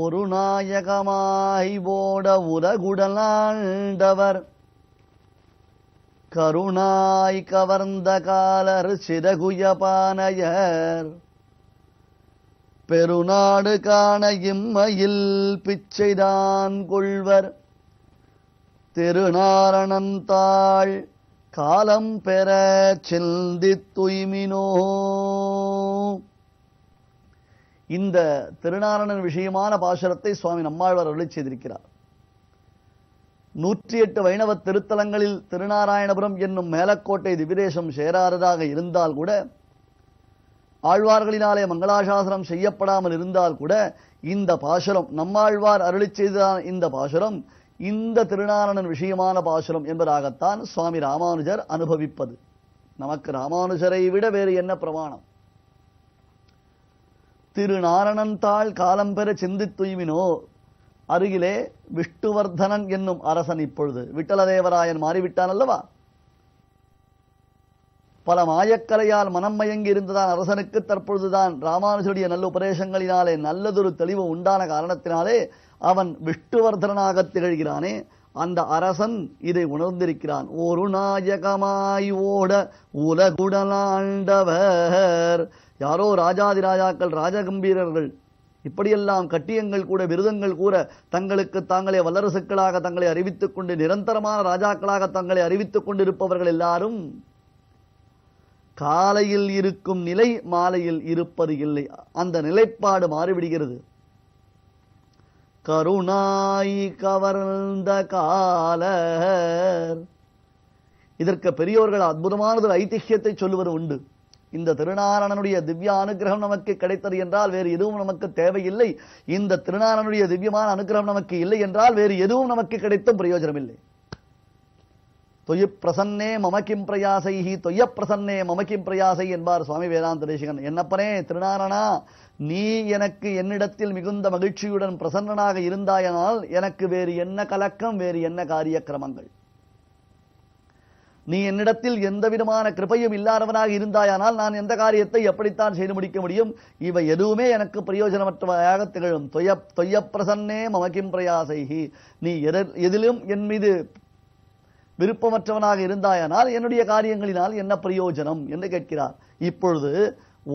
ஒரு நாயகமாய் ஓட உலகுடலாண்டவர் கருணாய் கவர்ந்த காலர் சிறகுயபானையர் பெருநாடு காண இம்மையில் பிச்சைதான் கொள்வர் திருநாரணன் தாள் காலம் பெற சிந்தித் துய்மினோ. இந்த திருநாரணன் விஷயமான பாசுரத்தை சுவாமி நம்மாழ்வார் அருளி செய்திருக்கிறார். 108 வைணவ திருத்தலங்களில் திருநாராயணபுரம் என்னும் மேலக்கோட்டை திவிதேசம் சேராததாக இருந்தால் கூட, ஆழ்வார்களினாலே மங்களாசாசனம் செய்யப்படாமல் இருந்தால் கூட, இந்த பாசுரம் நம்மாழ்வார் அருளி செய்த இந்த பாசுரம் இந்த திருநாரணன் விஷயமான பாசுரம் என்பதாகத்தான் சுவாமி ராமானுஜர் அனுபவிப்பது. நமக்கு ராமானுஜரை விட வேறு என்ன பிரமாணம்? திருநாரணன் தாள் காலம் பெற சிந்தித் துய்மினோ. அருகிலே விஷ்ணுவர்தனன் என்னும் அரசன் இப்பொழுது விட்டலதேவராயன் மாறிவிட்டான் அல்லவா? பல மாயக்கலையால் மனம் மயங்கி இருந்ததான் அரசனுக்கு தற்பொழுதுதான் ராமானுஜருடைய நல்ல உபதேசங்களினாலே நல்லதொரு தெளிவு உண்டான காரணத்தினாலே அவன் விஷ்ணுவர்தனாக திகழ்கிறானே. அந்த அரசன் இதை உணர்ந்திருக்கிறான். ஒரு நாயகமாய் ஓட உலகுடலாண்டவர். யாரோ ராஜாதி ராஜாக்கள் ராஜகம்பீரர்கள் இப்படியெல்லாம் கட்டியங்கள் கூட விருதங்கள் கூற தங்களுக்கு தாங்களே வல்லரசுக்களாக தங்களை அறிவித்துக் கொண்டு நிரந்தரமான ராஜாக்களாக தங்களை அறிவித்துக் கொண்டிருப்பவர்கள் எல்லாரும் காலையில் இருக்கும் நிலை மாலையில் இருப்பது இல்லை. அந்த நிலைப்பாடு மாறிவிடுகிறது. கருணாய் கவர்ந்த காலர். இதற்கு பெரியோர்கள் அற்புதமானது ஐதிஹ்யத்தை சொல்லுவது உண்டு. இந்த திருநாரணனுடைய திவ்ய அனுகிரகம் நமக்கு கிடைத்தது என்றால் வேறு எதுவும் நமக்கு தேவையில்லை. இந்த திருநாரணனுடைய திவ்யமான அனுகிரகம் நமக்கு இல்லை என்றால் வேறு எதுவும் நமக்கு கிடைத்தும் பிரயோஜனம் இல்லை. தொய்ய பிரசன்னே மமக்கிம் பிரயாசைஹி தொய்ய பிரசன்னே மமக்கிம் பிரயாசை என்பார் சுவாமி வேதாந்த தேசிகன். என்னப்பனே திருநாரணா, நீ எனக்கு என்னிடத்தில் மிகுந்த மகிழ்ச்சியுடன் பிரசன்னனாக இருந்தாயனால் எனக்கு வேறு என்ன கலக்கம், வேறு என்ன காரிய கிரமங்கள்? நீ என்னிடத்தில் எந்த விதமான கிருபையும் இல்லாதவனாக இருந்தாயானால் நான் எந்த காரியத்தை எப்படித்தான் செய்து முடிக்க முடியும்? இவை எதுவுமே எனக்கு பிரயோஜனமற்றவையாக திகழும். தொய்ய பிரசன்னே மமக்கிம் பிரயாசைஹி. நீ எதிலும் என் மீது விருப்பமற்றவனாக இருந்தாயானால் என்னுடைய காரியங்களினால் என்ன பிரயோஜனம் என்று கேட்கிறார். இப்பொழுது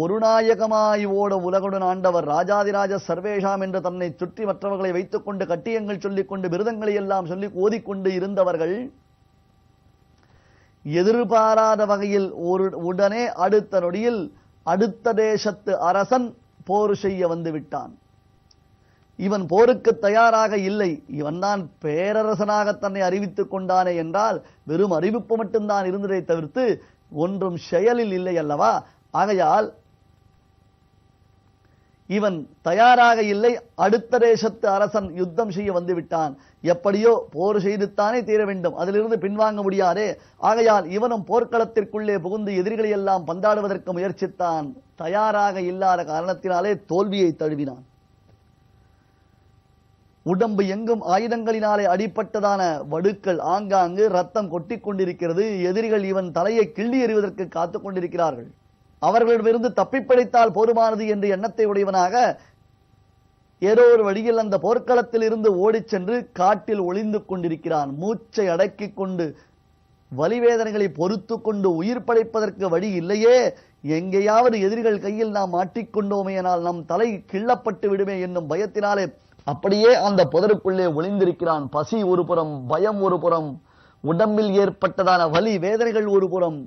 ஒரு நாயகமாய் ஓட உலகுடன் ஆண்டவர் ராஜாதிராஜ சர்வேஷாம் என்று தன்னை சுற்றி மற்றவர்களை வைத்துக் கொண்டு கட்டியங்கள் சொல்லிக்கொண்டு விருதங்களை எல்லாம் சொல்லி ஓதிக்கொண்டு இருந்தவர்கள் எதிர்பாராத வகையில் உடனே அடுத்த நொடியில் அடுத்த தேசத்து அரசன் போர் செய்ய வந்து விட்டான். இவன் போருக்கு தயாராக இல்லை. இவன் தான் பேரரசனாக தன்னை அறிவித்துக் கொண்டானே என்றால் வெறும் அறிவிப்பு மட்டும்தான் இருந்ததை தவிர்த்து ஒன்றும் செயலில் இல்லை அல்லவா? ஆகையால் இவன் தயாராக இல்லை. அடுத்த தேசத்து அரசன் யுத்தம் செய்ய வந்து விட்டான். எப்படியோ போர் செய்துத்தானே தீர வேண்டும், அதிலிருந்து பின்வாங்க முடியாதே. ஆகையால் இவனும் போர்க்களத்திற்குள்ளே புகுந்து எதிரிகளை எல்லாம் பந்தாடுவதற்கு முயற்சித்தான். தயாராக இல்லாத காரணத்தினாலே தோல்வியை தழுவினான். உடம்பு எங்கும் ஆயுதங்களினாலே அடிப்பட்டதான வடுக்கள், ஆங்காங்கு ரத்தம் கொட்டிக் கொண்டிருக்கிறது. எதிரிகள் இவன் தலையை கிள்ளி எறிவதற்கு காத்துக் கொண்டிருக்கிறார்கள். அவர்களிடமிருந்து தப்பிப்படைத்தால் போதுமானது என்ற எண்ணத்தை உடையவனாக ஏதோ ஒரு வழியில் அந்த போர்க்களத்தில் இருந்து ஓடிச் சென்று காட்டில் ஒளிந்து கொண்டிருக்கிறான். மூச்சை அடக்கிக் கொண்டு வலிவேதனைகளை பொறுத்து கொண்டு உயிர் படைப்பதற்கு வழி இல்லையே, எங்கேயாவது எதிரிகள் கையில் நாம் மாட்டிக்கொண்டோமேனால் நம் தலை கிள்ளப்பட்டு விடுமே என்னும் பயத்தினாலே அப்படியே அந்த புதருக்குள்ளே ஒளிந்திருக்கிறான். பசி ஒரு புறம், பயம் ஒரு புறம், உடம்பில் ஏற்பட்டதான வலி வேதனைகள் ஒரு புறம்,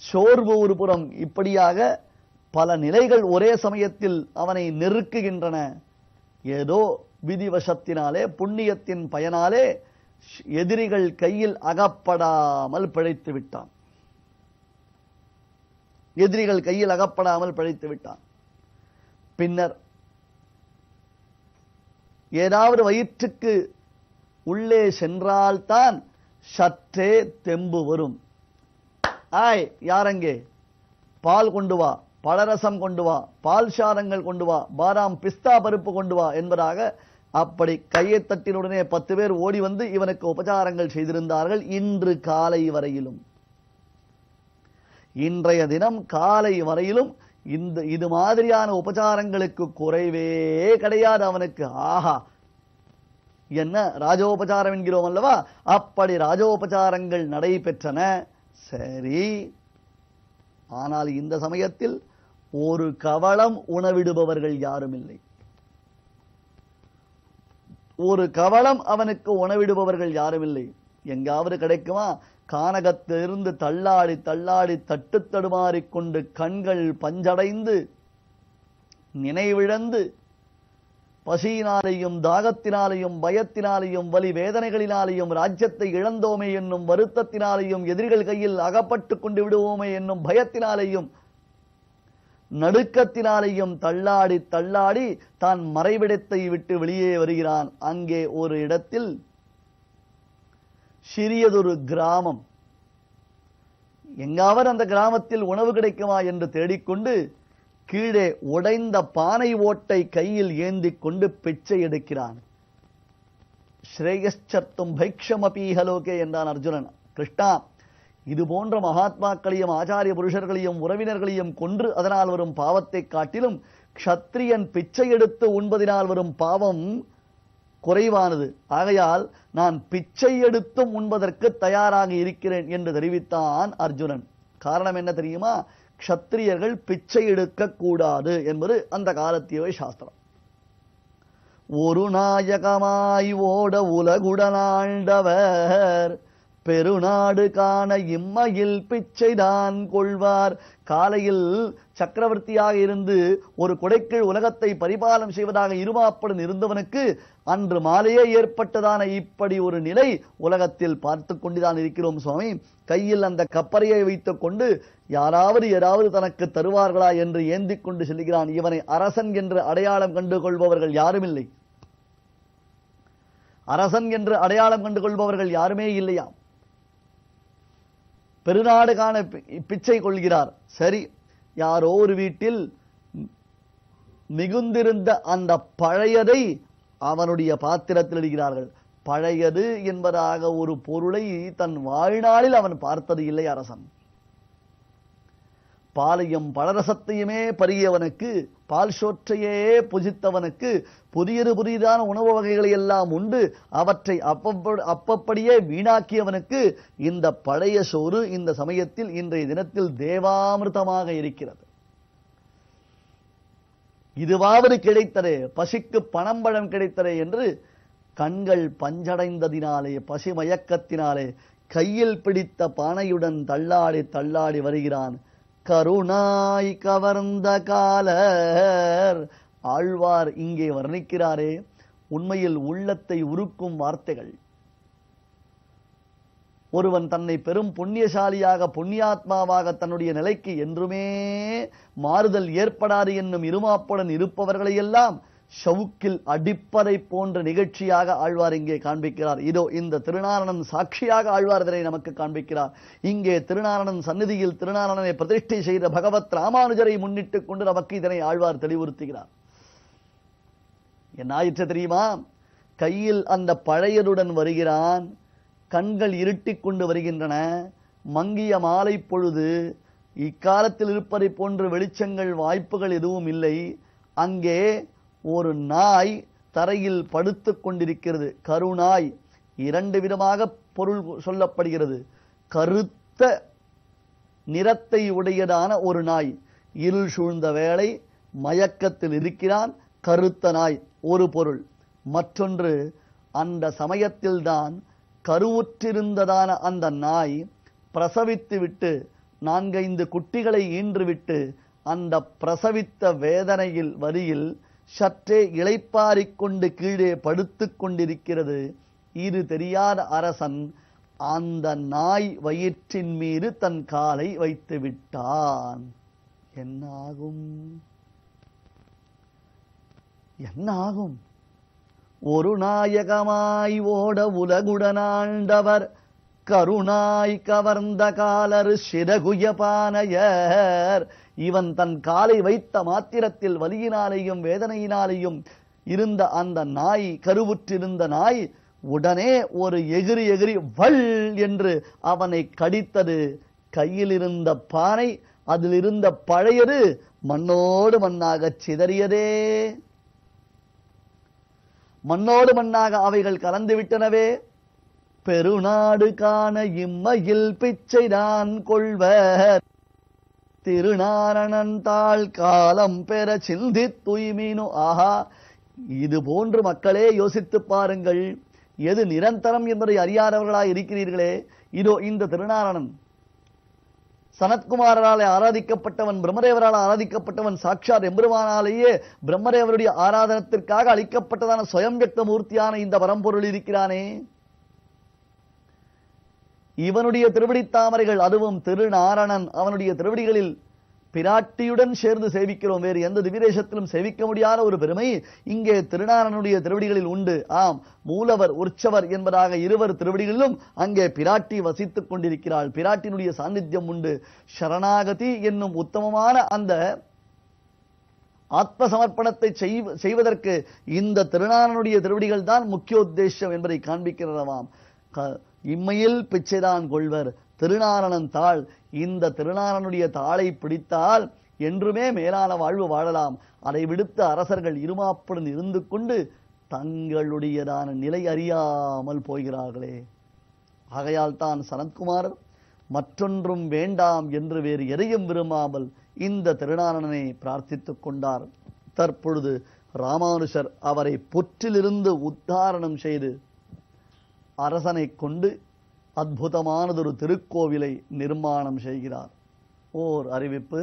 சோர்வு ஒரு புறம், இப்படியாக பல நிலைகள் ஒரே சமயத்தில் அவனை நெருக்குகின்றன. ஏதோ விதிவசத்தினாலே புண்ணியத்தின் பயனாலே எதிரிகள் கையில் அகப்படாமல் பிழைத்து விட்டான். எதிரிகள் கையில் அகப்படாமல் பிழைத்து விட்டான். பின்னர் ஏதாவது வயிற்றுக்கு உள்ளே சென்றால்தான் சற்றே தெம்பு வரும். ஆய், யாரங்கே? பால் கொண்டு வா, பழரசம் கொண்டு வா, பால் சாதங்கள் கொண்டு வா, பாதாம் பிஸ்தா பருப்பு கொண்டு வா என்பதாக அப்படி கையை தட்டினுடனே 10 பேர் ஓடி வந்து இவனுக்கு உபச்சாரங்கள் செய்திருந்தார்கள். இன்று காலை வரையிலும், இன்றைய தினம் காலை வரையிலும் இது மாதிரியான உபச்சாரங்களுக்கு குறைவே கிடையாது அவனுக்கு. ஆஹா, என்ன ராஜோபச்சாரம் என்கிறோம் அல்லவா, அப்படி ராஜோபச்சாரங்கள் நடைபெற்றன. சரி, ஆனால் இந்த சமயத்தில் ஒரு கவளம் உணவிடுபவர்கள் யாரும் இல்லை. ஒரு கவளம் அவனுக்கு உணவிடுபவர்கள் யாரும் இல்லை. எங்காவது கிடைக்குமா? கானகத்திலிருந்து தள்ளாடி தள்ளாடி தட்டு தடுமாறிக்கொண்டு கண்கள் பஞ்சடைந்து நினைவிழந்து பசியினாலேயும் தாகத்தினாலேயும் பயத்தினாலேயும் வலி வேதனைகளினாலேயும் ராஜ்யத்தை இழந்தோமே என்னும் வருத்தத்தினாலேயும் எதிரிகள் கையில் அகப்பட்டு கொண்டு விடுவோமே என்னும் பயத்தினாலேயும் நடுக்கத்தினாலேயும் தள்ளாடி தள்ளாடி தான் மறைவிடத்தை விட்டு வெளியே வருகிறான். அங்கே ஒரு இடத்தில் சிறியதொரு கிராமம். எங்காவது அந்த கிராமத்தில் உணவு கிடைக்குமா என்று தேடிக்கொண்டு கீழே உடைந்த பானை ஓட்டை கையில் ஏந்தி கொண்டு பிச்சை எடுக்கிறான். ஸ்ரேயஸ்சர்த்தும் பைக்ஷமபீஹலோகே என்றான் அர்ஜுனன். கிருஷ்ணா, இது போன்ற மகாத்மாக்களையும் ஆச்சாரிய புருஷர்களையும் உறவினர்களையும் கொன்று அதனால் வரும் பாவத்தை காட்டிலும் க்ஷத்ரியன் பிச்சை எடுத்து உண்பதினால் வரும் பாவம் குறைவானது. ஆகையால் நான் பிச்சை எடுத்தும் உண்பதற்கு தயாராக இருக்கிறேன் என்று தெரிவித்தான் அர்ஜுனன். காரணம் என்ன தெரியுமா? க்ஷத்ரியர்கள் பிச்சை எடுக்க கூடாது என்பது அந்த காலத்திய சாஸ்திரம். ஒரு நாயகமாய் ஓட உலகுடனாண்டவர் பெருநாடு காண இம்மையில் பிச்சைதான் கொள்வார். காலையில் சக்கரவர்த்தியாக இருந்து ஒரு கொடைக்கீழ் உலகத்தை பரிபாலனம் செய்வதாக இருமாப்புடன் இருந்தவனுக்கு அன்று மாலையே ஏற்பட்டதான இப்படி ஒரு நிலை உலகத்தில் பார்த்து கொண்டுதான் இருக்கிறோம் சுவாமி. கையில் அந்த கப்பறையை வைத்துக் கொண்டு யாராவது ஏதாவது தனக்கு தருவார்களா என்று ஏந்தி கொண்டு செல்கிறான். இவனை அரசன் என்று அடையாளம் கண்டு கொள்பவர்கள் யாரும் இல்லை. அரசன் என்று அடையாளம் கண்டு கொள்பவர்கள் யாருமே இல்லையாம். பெருநாடு காண பிச்சை கொள்கிறார். சரி, யாரோ ஒரு வீட்டில் மிகுந்திருந்த அந்த பழையதை அவனுடைய பாத்திரத்தில் இடுகிறார்கள். பழையது என்பதாக ஒரு பொருளை தன் வாழ்நாளில் அவன் பார்த்தது இல்லை அரசன். பாலையும் பழரசத்தையுமே பருகியவனுக்கு, பால் சோற்றையே புஜித்தவனுக்கு, புதியதான உணவு வகைகளை எல்லாம் உண்டு அவற்றை அப்பப்படியே வீணாக்கியவனுக்கு இந்த பழைய சோறு இந்த சமயத்தில் இன்றைய தினத்தில் தேவாமிர்தமாக இருக்கிறது. இதுவாவது கிடைத்ததே, பசிக்கு பணம்பழம் கிடைத்ததே என்று கண்கள் பஞ்சடைந்ததினாலே பசி மயக்கத்தினாலே கையில் பிடித்த பானையுடன் தள்ளாடி தள்ளாடி வருகிறான். கருணாய் கவர்ந்த காலர். ஆழ்வார் இங்கே வர்ணிக்கிறாரே, உண்மையில் உள்ளத்தை உருக்கும் வார்த்தைகள். ஒருவன் தன்னை பெரும் புண்ணியசாலியாக புண்ணியாத்மாவாக தன்னுடைய நிலைக்கு என்றுமே மாறுதல் ஏற்படாது என்னும் இருமாப்புடன் இருப்பவர்களை எல்லாம் ஷவுக்கில் அடிப்பதை போன்ற நிகழ்ச்சியாக ஆழ்வார் இங்கே காண்பிக்கிறார். இதோ இந்த திருநாரணன் சாட்சியாக ஆழ்வார் இதனை நமக்கு காண்பிக்கிறார். இங்கே திருநாரணன் சந்நிதியில் திருநாரணனை பிரதிஷ்டை செய்த பகவத் ராமானுஜரை முன்னிட்டுக் கொண்டு நமக்கு இதனை ஆழ்வார் தெளிவுறுத்துகிறார். என்ன ஆயிற்று தெரியுமா? கையில் அந்த பழையதுடன் வருகிறான். கண்கள் இருட்டிக் கொண்டு வருகின்றன. மங்கிய மாலை பொழுது. இக்காலத்தில் இருப்பதை போன்ற வெளிச்சங்கள் வாய்ப்புகள் எதுவும் இல்லை. அங்கே ஒரு நாய் தரையில் படுத்துக் கொண்டிருக்கிறது. கருநாய். இரண்டு விதமாக பொருள் சொல்லப்படுகிறது. கருத்த நிறத்தை உடையதான ஒரு நாய். இருள் சூழ்ந்த வேளை மயக்கத்தில் இருக்கிறான். கருத்த நாய் ஒரு பொருள். மற்றொன்று, அந்த சமயத்தில்தான் கருவுற்றிருந்ததான அந்த நாய் பிரசவித்து விட்டு 4-5 குட்டிகளை ஈன்றுவிட்டு அந்த பிரசவித்த வேதனையில் வரியில் சற்றே இளைப்பாரிக்கொண்டு கீழே படுத்துக் கொண்டிருக்கிறது. இது தெரியாத அரசன் அந்த நாய் வயிற்றின் மீது தன் காலை வைத்து விட்டான். என்னாகும்? என்னாகும்? ஒரு நாயகமாய் ஓட உலகுடனாண்டவர் கருணாய் கவர்ந்த காலர் சிறகுயபானையர். இவன் தன் காலை வைத்த மாத்திரத்தில் வலியினாலேயும் வேதனையினாலேயும் இருந்த அந்த நாய், கருவுற்றிருந்த நாய் உடனே ஒரு எகிரி வள் என்று அவனை கடித்தது. கையில் இருந்த பானை அதில் இருந்த பழையது மண்ணோடு மண்ணாக சிதறியதே. மண்ணோடு மண்ணாக அவைகள் கலந்து விட்டனவே. பெருநாடு காண இம்மையில் பிச்சைதான் கொள்வர், திருநாரணன் தாள் காலம் பெற சிந்தி தூய்மீனு. ஆஹா, இது போன்று மக்களே யோசித்து பாருங்கள். எது நிரந்தரம் என்பதை அறியாதவர்களாய் இருக்கிறீர்களே. இதோ இந்த திருநாரணன் சனத்குமாரால் ஆராதிக்கப்பட்டவன், பிரம்மதேவரால் ஆராதிக்கப்பட்டவன், சாட்சாத் எம்பெருமானாலேயே பிரம்மதேவருடைய ஆராதனத்திற்காக அளிக்கப்பட்டதான சுயம் வியக்த மூர்த்தியான இந்த பரம்பொருள் இருக்கிறானே, இவனுடைய திருவடி தாமரைகள், அதுவும் திருநாரணன் அவனுடைய திருவடிகளில் பிராட்டியுடன் சேர்ந்து சேவிக்கிறோம். வேறு எந்த திவிதேசத்திலும் சேவிக்க முடியாத ஒரு பெருமை இங்கே திருநாரணனுடைய திருவடிகளில் உண்டு. ஆம், மூலவர் உற்சவர் என்பதாக இருவர் திருவடிகளிலும் அங்கே பிராட்டி வசித்துக் கொண்டிருக்கிறாள். பிராட்டினுடைய சாநித்தியம் உண்டு. சரணாகதி என்னும் உத்தமமான அந்த ஆத்ம சமர்ப்பணத்தை செய்வதற்கு இந்த திருநாரணனுடைய திருவடிகள் தான் முக்கியோத்தேசம் என்பதை காண்பிக்கிறதாம். இம்மையில் பிச்சைதான் கொள்வர், திருநாரணன் தாள். இந்த திருநாரணனுடைய தாளை பிடித்தால் என்றுமே மேலான வாழ்வு வாழலாம். அதை விடுத்த அரசர்கள் இருமாப்புடன் இருந்து கொண்டு தங்களுடையதான நிலை அறியாமல் போகிறார்களே. ஆகையால் தான் சனத்குமாரர் மற்றொன்றும் வேண்டாம் என்று வேறு எதையும் விரும்பாமல் இந்த திருநாரணனை பிரார்த்தித்துக் கொண்டார். தற்பொழுது ராமானுஷர் அவரை புற்றிலிருந்து உத்தாரணம் செய்து அரசனை கொண்டு அற்புதமானதொரு திருக்கோவிலை நிர்மாணம் செய்கிறார். ஓர் அறிவிப்பு.